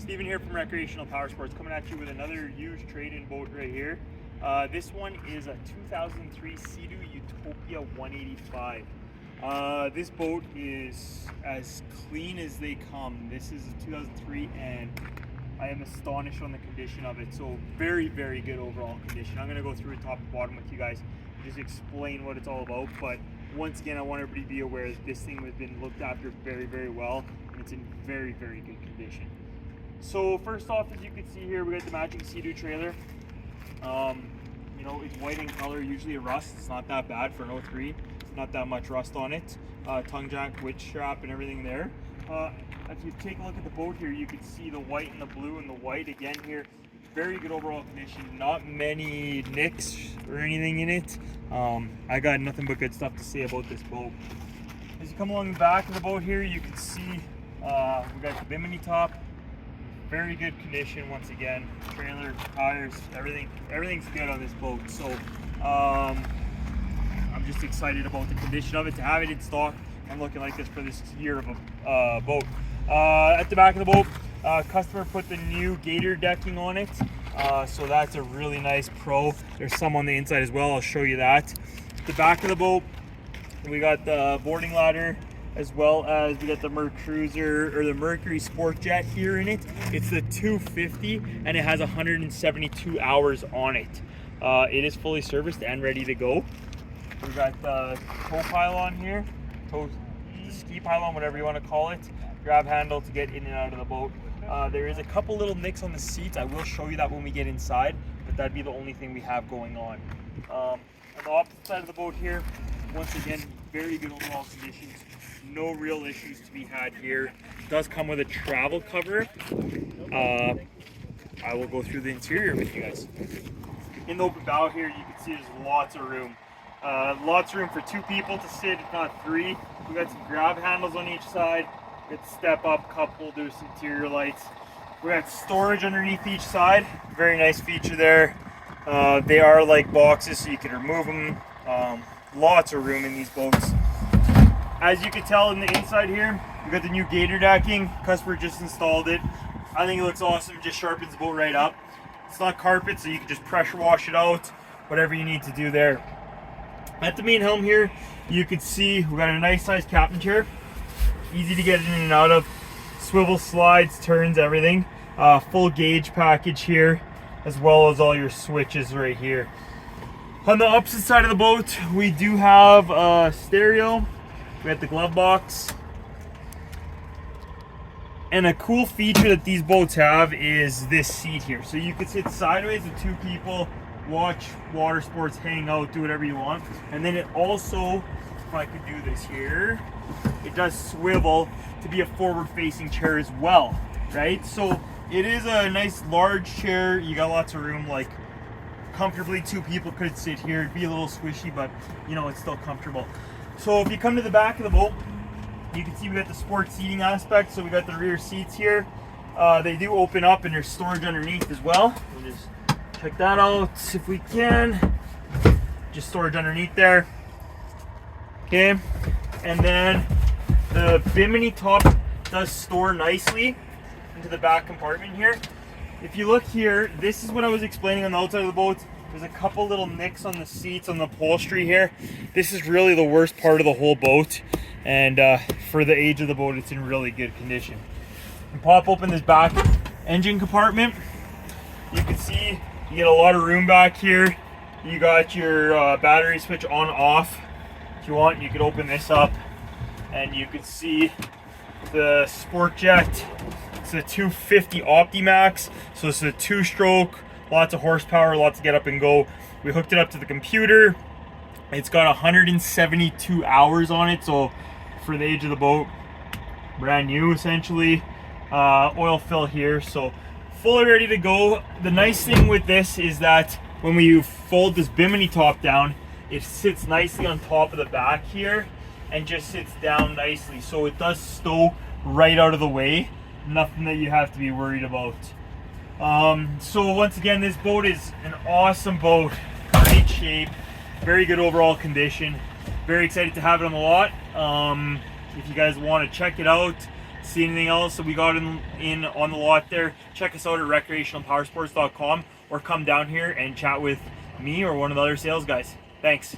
Steven here from Recreational Power Sports, coming at you with another huge trade-in boat right here. This one is a 2003 SeaDoo Utopia 185. This boat is as clean as they come. This is a 2003 and I am astonished on the condition of it. So very, very good overall condition. I'm going to go through it top to bottom with you guys, just explain what it's all about. But once again, I want everybody to be aware that this thing has been looked after very, very well, and it's in very, very good condition. So first off, as you can see here, we got the matching SeaDoo trailer. You know, it's white in color, usually a rust. It's not that bad for an 03. Not that much rust on it. Tongue jack, witch strap, and everything there. If you take a look at the boat here, you can see the white and the blue and the white again here. Very good overall condition. Not many nicks or anything in it. I got nothing but good stuff to say about this boat. As you come along the back of the boat here, you can see we got the Bimini top. Very good condition once again. Trailer, tires, everything's good on this boat. So I'm just excited about the condition of it, to have it in stock and looking like this for this year of a boat. At the back of the boat, customer put the new Gator decking on it. So that's a really nice pro. There's some on the inside as well. I'll show you that. At the back of the boat, we got the boarding ladder, as well as we got the Mercury Sport Jet here in it. It's the 250 and it has 172 hours on it. It is fully serviced and ready to go. We got the tow pylon here, ski pylon, whatever you want to call it. Grab handle to get in and out of the boat. There is a couple little nicks on the seats. I will show you that when we get inside, but that'd be the only thing we have going on. On the opposite side of the boat here, once again, very good overall conditions. No real issues to be had here. It does come with a travel cover. I will go through the interior with you guys. In the open bow here, you can see there's lots of room. Lots of room for 2 people to sit, if not 3. We got some grab handles on each side. We got step up cup holders, interior lights. We got storage underneath each side. Very nice feature there. They are like boxes, so you can remove them. Lots of room in these boats. As you can tell in the inside here, we got the new Gator decking. Customer just installed it. I think it looks awesome. It just sharpens the boat right up. It's not carpet, so you can just pressure wash it out, whatever you need to do there. At the main helm here, you can see we got a nice sized captain chair. Easy to get in and out of. Swivel, slides, turns, everything. Full gauge package here, as well as all your switches right here. On the opposite side of the boat, we do have a stereo. We got the glove box. And a cool feature that these boats have is this seat here. So you can sit sideways with 2 people, watch water sports, hang out, do whatever you want. And then it also, if I could do this here, it does swivel to be a forward-facing chair as well, right? So it is a nice large chair. You got lots of room, like comfortably 2 people could sit here. It'd be a little squishy, but you know, it's still comfortable. So if you come to the back of the boat, you can see we got the sport seating aspect. So we got the rear seats here. They do open up and there's storage underneath as well. We'll just check that out if we can. Just storage underneath there. Okay, and then the Bimini top does store nicely into the back compartment here. If you look here, this is what I was explaining on the outside of the boat. There's a couple little nicks on the seats, on the upholstery here. This is really the worst part of the whole boat, and for the age of the boat, it's in really good condition. You pop open this back engine compartment. You can see you get a lot of room back here. You got your battery switch on off. If you want, you could open this up and you could see the Sport Jet. It's a 250 Optimax, so it's a 2-stroke, lots of horsepower, lots to get up and go. We hooked it up to the computer. It's got 172 hours on it, so for the age of the boat, brand new essentially. Oil fill here, so fully ready to go. The nice thing with this is that when we fold this Bimini top down, it sits nicely on top of the back here and just sits down nicely, so it does stow right out of the way. Nothing that you have to be worried about. So once again, this boat is an awesome boat, great shape, very good overall condition. Very excited to have it on the lot. If you guys want to check it out, see anything else that we got in on the lot there, check us out at recreationalpowersports.com or come down here and chat with me or one of the other sales guys. Thanks.